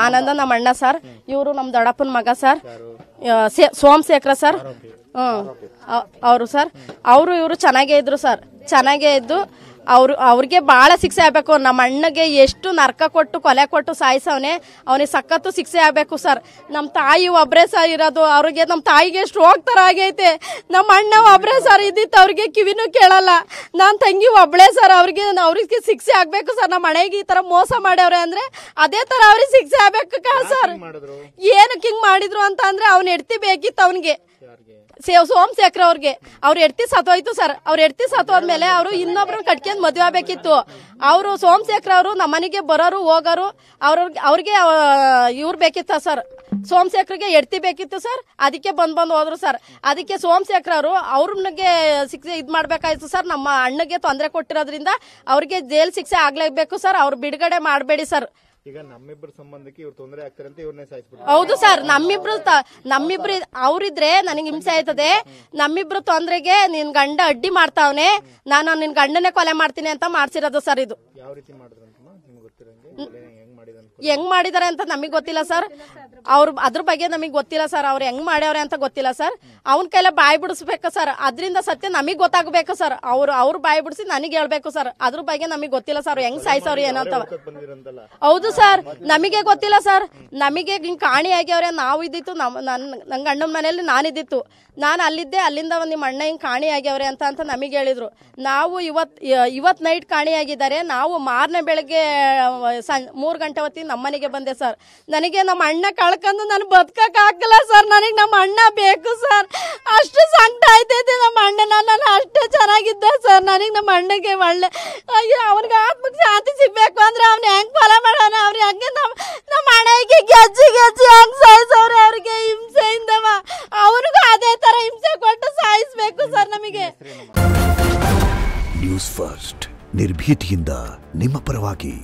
ಆನಂದ ನಮ್ಮ ಅಣ್ಣ ಸರ್. ಇವರು ನಮ್ಮ ದೊಡ್ಡಪ್ಪನ ಮಗ ಸರ್, ಸೋಮಶೇಖರ ಸರ್. ಅವರು ಸರ್, ಇವರು ಚೆನ್ನಾಗೇ ಇದ್ರು ಸರ್, ಚೆನ್ನಾಗೇ ಇದ್ದು ಅವ್ರಿಗೆ ಬಹಳ ಶಿಕ್ಷೆ ಆಗ್ಬೇಕು. ನಮ್ಮ ಅಣ್ಣಗೆ ಎಷ್ಟು ನರಕ ಕೊಟ್ಟು ಕೊಲೆ ಕೊಟ್ಟು ಸಾಯಿಸವನೆ, ಅವನಿಗೆ ಸಖತ್ತು ಶಿಕ್ಷೆ ಆಗ್ಬೇಕು ಸರ್. ನಮ್ಮ ತಾಯಿ ಒಬ್ರೇ ಸರ್ ಇರೋದು, ಅವ್ರಿಗೆ ನಮ್ಮ ತಾಯಿಗೆ ಸ್ಟ್ರೋಕ್ ತರ ಆಗೈತೆ. ನಮ್ಮ ಅಣ್ಣ ಒಬ್ರೇ ಸರ್ ಇದ್ದಿತ್ತು, ಅವ್ರಿಗೆ ಕಿವಿನೂ ಕೇಳಲ್ಲ. ನನ್ನ ತಂಗಿ ಒಬ್ಳೇ ಸರ್, ಅವ್ರಿಗೆ ಶಿಕ್ಷೆ ಆಗ್ಬೇಕು ಸರ್. ನಮ್ಮ ಅಣ್ಣಗೆ ಈ ತರ ಮೋಸ ಮಾಡ್ಯವ್ರೆ ಅಂದ್ರೆ ಅದೇ ತರ ಅವ್ರಿಗೆ ಶಿಕ್ಷೆ ಆಗ್ಬೇಕು ಸರ್. ಏನಕ್ಕೆ ಹಿಂಗ್ ಮಾಡಿದ್ರು ಅಂತ ಅಂದ್ರೆ ಅವ್ನ ಹೆಡ್ತಿ ಬೇಕಿತ್ತು ಅವನಿಗೆ, ಸೋಮಶೇಖರ ಅವ್ರಿಗೆ. ಅವ್ರ ಹೆಡ್ತಿ ಸತ್ತೋಯ್ತು ಸರ್. ಅವ್ರ ಹೆಡ್ತಿ ಸತ್ತೋದ್ಮೇಲೆ ಅವರು ಇನ್ನೊಬ್ರನ್ನ ಕಟ್ಕೊಂಡ್ ಮದ್ವೆ ಆಗ್ಬೇಕಿತ್ತು. ಅವರು ಸೋಮಶೇಖರ ಅವರು ನಮ್ಮನೆಗೆ ಬರೋರು ಹೋಗೋರು, ಅವ್ರಿಗೆ ಇವ್ರು ಬೇಕಿತ್ತ ಸರ್, ಸೋಮಶೇಖರ್ಗೆ ಹೆಡ್ತಿ ಬೇಕಿತ್ತು ಸರ್. ಅದಕ್ಕೆ ಬಂದ್ ಹೋದ್ರು ಸರ್. ಅದಕ್ಕೆ ಸೋಮಶೇಖರ ಅವರು ಅವ್ರಿಗೆ ಶಿಕ್ಷೆ ಇದ್ ಮಾಡ್ಬೇಕಾಯ್ತು ಸರ್. ನಮ್ಮ ಅಣ್ಣಗೆ ತೊಂದರೆ ಕೊಟ್ಟಿರೋದ್ರಿಂದ ಅವ್ರಿಗೆ ಜೈಲ್ ಶಿಕ್ಷೆ ಆಗ್ಲೇಬೇಕು ಸರ್. ಅವ್ರು ಬಿಡುಗಡೆ ಮಾಡಬೇಡಿ ಸರ್. ಈಗ ನಮ್ಮಿಬ್ಬರ ಸಂಬಂಧಕ್ಕೆ ಇವ್ರು ತೊಂದರೆ ಆಗ್ತಾರೆ ಅಂತ ಇವ್ರನ್ನೇ ಸಾಯಿಸ್ಬಿಟ್ಟು. ಹೌದು ಸರ್, ನಮ್ಮಿಬ್ರು ಅವ್ರಿದ್ರೆ ನನಗೆ ಹಿಂಸೆ ಆಯ್ತದೆ. ನಮ್ಮಿಬ್ರು ತೊಂದ್ರೆಗೆ ನಿನ್ ಗಂಡ ಅಡ್ಡಿ ಮಾಡ್ತಾವನೆ, ನಾನು ನಿನ್ ಗಂಡನೇ ಕೊಲೆ ಮಾಡ್ತೀನಿ ಅಂತ ಮಾಡ್ಸಿರೋದು ಸರ್. ಇದು ಯಾವ ರೀತಿ ಮಾಡಿದ್ರು ಅಂತ ನಿಮ್ಗೆ ಗೊತ್ತಿರಂಗೆ, ಹೆಂಗ್ ಮಾಡಿದಾರೆ ಅಂತ ನಮಗ್ ಗೊತ್ತಿಲ್ಲ ಸರ್. ಅದ್ರ ಬಗ್ಗೆ ನಮಗ್ ಗೊತ್ತಿಲ್ಲ ಸರ್. ಅವ್ರು ಹೆಂಗ್ ಮಾಡ್ಯವ್ರೆ ಅಂತ ಗೊತ್ತಿಲ್ಲ ಸರ್. ಅವ್ನ ಕೈಲ ಬಾಯಿ ಬಿಡಿಸ್ಬೇಕು ಸರ್. ಅದ್ರಿಂದ ಸತ್ಯ ನಮಗ್ ಗೊತ್ತಾಗಬೇಕು ಸರ್. ಅವ್ರು ಬಾಯಿ ಬಿಡಿಸಿ ನನಗೆ ಹೇಳ್ಬೇಕು ಸರ್. ಅದ್ರ ಬಗ್ಗೆ ನಮಗ್ ಗೊತ್ತಿಲ್ಲ ಸರ್, ಹೆಂಗ್ ಸಾಯಿಸವ್ರಿ ಏನೋ ಅಂತ. ಹೌದು ಸರ್, ನಮಗೆ ಗೊತ್ತಿಲ್ಲ ಸರ್. ನಮಗೆ ಹಿಂಗ್ ಕಾಣಿ ಆಗ್ಯವ್ರೆ. ನಾವು ಇದ್ದಿತ್ತು ನಂಗೆ ಅಣ್ಣನ ಮನೆಯಲ್ಲಿ ನಾನಿದ್ದಿತ್ತು, ನಾನು ಅಲ್ಲಿದ್ದೆ. ಅಲ್ಲಿಂದ ನಿಮ್ಮ ಅಣ್ಣ ಹಿಂಗ್ ಕಾಣಿ ಆಗ್ಯವ್ರೆ ಅಂತ ನಮಗೆ ಹೇಳಿದ್ರು. ನಾವು ಇವತ್ ನೈಟ್ ಕಾಣಿ ಆಗಿದ್ದಾರೆ. ನಾವು ಮಾರನೇ ಬೆಳಗ್ಗೆ 3 ಗಂಟೆ ಹೊತ್ತಿಗೆ ನಮ್ಮ ಮನೆಗೆ ಬಂದೆ ಸರ್. ನನಗೆ ನಮ್ಮ ಅಣ್ಣ ಕಳ್ಕೊಂಡು ನಾನು ಬದುಕಕ್ ಆಗಲ್ಲ ಸರ್. ನನಗೆ ನಮ್ಮ ಅಣ್ಣ ಬೇಕು ಸರ್. ಅಷ್ಟು ಸಂಕಟ ಆಯ್ತೈತೆ ನಮ್ಮ ಅಣ್ಣನ. ನಾನು ಅಷ್ಟು ಚೆನ್ನಾಗಿದ್ದೆ ಸರ್. ನನಗೆ ನಮ್ಮ ಅಣ್ಣಗೆ ಒಳ್ಳೆ ಅವ್ನಿಗೆ ಆತ್ಮಕ್ಕೆ ಶಾಂತಿ ಸಿಗ್ಬೇಕು ಅಂದ್ರೆ ಅವ್ನ ಹೆಂಗ್ ಫಲ ಮಾಡೋಣ. ಅವ್ರಿಗೆ ಹಂಗೆ ನಮ್ಮ ಅಣ್ಣಗೆ ಗೆಜ್ಜಿ ಹಂಗ್ ಸಾಯಿಸವ್ರೆ. ಅವ್ರಿಗೆ ಹಿಂಸೆಯಿಂದವ ಅವ್ರಿಗೂ ಅದೇ ತರ ಹಿಂಸೆ ಕೊಟ್ಟು ಸಾಯಿಸ್ಬೇಕು ಸರ್ ನಮಗೆ. ನ್ಯೂಸ್ ಫಸ್ಟ್, ನಿರ್ಭೀತಿಯಿಂದ ನಿಮ್ಮ ಪರವಾಗಿ.